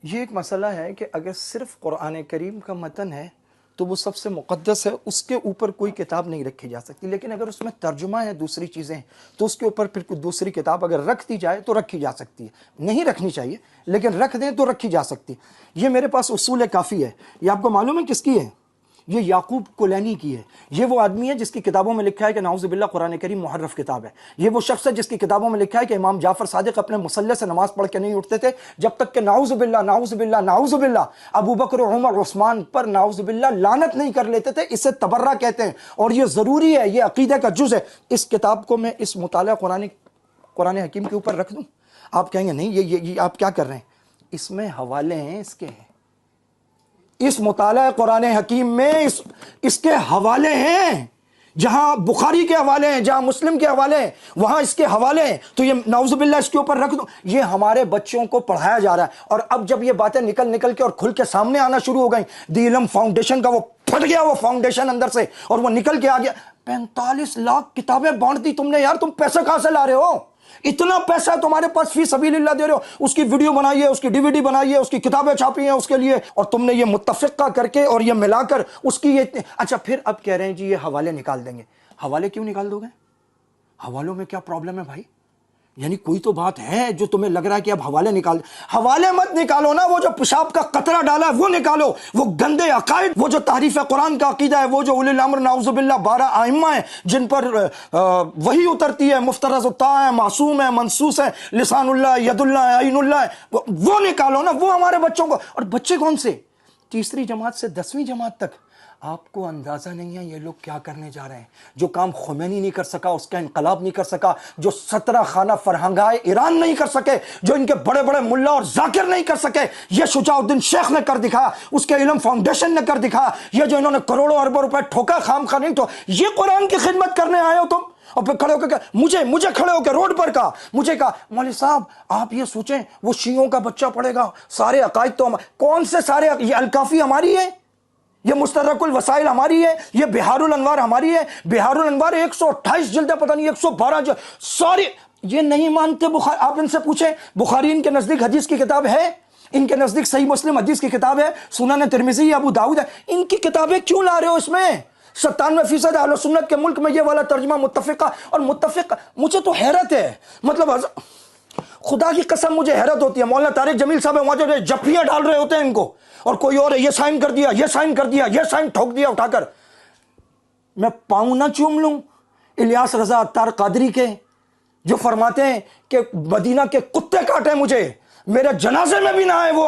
یہ ایک مسئلہ ہے کہ اگر صرف قرآن کریم کا متن ہے تو وہ سب سے مقدس ہے، اس کے اوپر کوئی کتاب نہیں رکھی جا سکتی، لیکن اگر اس میں ترجمہ ہے دوسری چیزیں تو اس کے اوپر پھر کوئی دوسری کتاب اگر رکھ دی جائے تو رکھی جا سکتی ہے۔ نہیں رکھنی چاہیے لیکن رکھ دیں تو رکھی جا سکتی۔ یہ میرے پاس اصول کافی ہے، یہ آپ کو معلوم ہے کس کی ہے؟ یہ یعقوب کلینی کی ہے۔ یہ وہ آدمی ہے جس کی کتابوں میں لکھا ہے کہ نعوذ باللہ قرآن کریم محرف کتاب ہے۔ یہ وہ شخص ہے جس کی کتابوں میں لکھا ہے کہ امام جعفر صادق اپنے مصلی سے نماز پڑھ کے نہیں اٹھتے تھے جب تک کہ نعوذ باللہ نعوذ باللہ نعوذ باللہ ابو بکر عمر عثمان پر نعوذ باللہ لعنت نہیں کر لیتے تھے۔ اسے تبرہ کہتے ہیں اور یہ ضروری ہے، یہ عقیدہ کا جز ہے۔ اس کتاب کو میں اس مطالعہ قرآن حکیم کے اوپر رکھ دوں؟ آپ کہیں گے نہیں یہ آپ کیا کر رہے ہیں؟ اس میں حوالے ہیں، اس کے ہیں، اس مطالعہ قرآن حکیم میں اس کے حوالے ہیں، جہاں بخاری کے حوالے ہیں، جہاں مسلم کے حوالے ہیں، وہاں اس کے حوالے ہیں۔ تو یہ نعوذ باللہ اس کے اوپر رکھ دو، یہ ہمارے بچوں کو پڑھایا جا رہا ہے۔ اور اب جب یہ باتیں نکل کے اور کھل کے سامنے آنا شروع ہو گئیں، دی علم فاؤنڈیشن کا وہ پھٹ گیا، وہ فاؤنڈیشن اندر سے، اور وہ نکل کے آ گیا۔ 45 لاکھ کتابیں بانٹ دی تم نے، یار تم پیسے کہاں سے لا رہے ہو؟ اتنا پیسہ تمہارے پاس فی سبیل اللہ دے رہے ہو، اس کی ویڈیو بنائیے، اس کی ڈی وی ڈی بنائیے، اس کی کتابیں چھاپی ہیں اس کے لیے، اور تم نے یہ متفقہ کر کے اور یہ ملا کر اس کی یہ اچھا پھر اب کہہ رہے ہیں جی یہ حوالے نکال دیں گے۔ حوالے کیوں نکال دو گے؟ حوالوں میں کیا پرابلم ہے بھائی؟ یعنی کوئی تو بات ہے جو تمہیں لگ رہا ہے کہ اب حوالے نکال حوالے مت نکالو نا، وہ جو پیشاب کا قطرہ ڈالا ہے وہ نکالو، وہ گندے عقائد، وہ جو تعریف قرآن کا عقیدہ ہے، وہ جو اولی الامر نعوذ باللہ 12 ائمہ ہیں جن پر وحی اترتی ہے، مفترض الطاعہ ہے، معصوم ہے، منصوص ہے، لسان اللہ، ید اللہ ہے، عین اللہ ہے، وہ نکالو نا۔ وہ ہمارے بچوں کو، اور بچے کون سے؟ تیسری جماعت سے 10ویں جماعت تک۔ آپ کو اندازہ نہیں ہے یہ لوگ کیا کرنے جا رہے ہیں۔ جو کام خمینی نہیں کر سکا، اس کا انقلاب نہیں کر سکا، جو 17 خانہ فرہنگائے ایران نہیں کر سکے، جو ان کے بڑے بڑے ملا اور ذاکر نہیں کر سکے، یہ شجاع الدین شیخ نے کر دکھایا، اس کے علم فاؤنڈیشن نے کر دکھایا۔ یہ جو انہوں نے کروڑوں اربوں روپے ٹھوکا خام خواہ نہیں، تو یہ قرآن کی خدمت کرنے آئے ہو تم؟ اور پھر کھڑے ہو کے مجھے کھڑے ہو کے روڈ پر کہا، مجھے کہا مولوی صاحب آپ یہ سوچیں وہ شیعوں کا بچہ پڑھے گا، سارے عقائد تو کون سے سارے؟ یہ الکافی ہماری ہے، یہ مستدرک الوسائل ہماری ہے، یہ بہار الانوار ہماری ہے۔ بہار الانوار 128 جلدیں، پتہ نہیں 112 جلد، ساری یہ نہیں مانتے بخاری۔ آپ ان سے پوچھیں بخاری ان کے نزدیک حدیث کی کتاب ہے؟ ان کے نزدیک صحیح مسلم حدیث کی کتاب ہے، سنن ترمذی، ابو داؤد ہے؟ ان کی کتابیں کیوں لا رہے ہو اس میں؟ 97% اہل سنت کے ملک میں یہ والا ترجمہ متفقہ، اور متفق مجھے تو حیرت ہے، مطلب خدا کی قسم مجھے حیرت ہوتی ہے۔ مولانا طارق جمیل صاحب وہاں جو جپیاں ڈال رہے ہوتے ہیں ان کو، اور کوئی اور ہے یہ سائن کر دیا، یہ سائن کر دیا، یہ سائن ٹھوک دیا اٹھا کر، میں پاؤں نہ چوم لوں الیاس رضا عطار قادری کے، جو فرماتے ہیں کہ مدینہ کے کتے کاٹے مجھے، میرے جنازے میں بھی نہ آئے وہ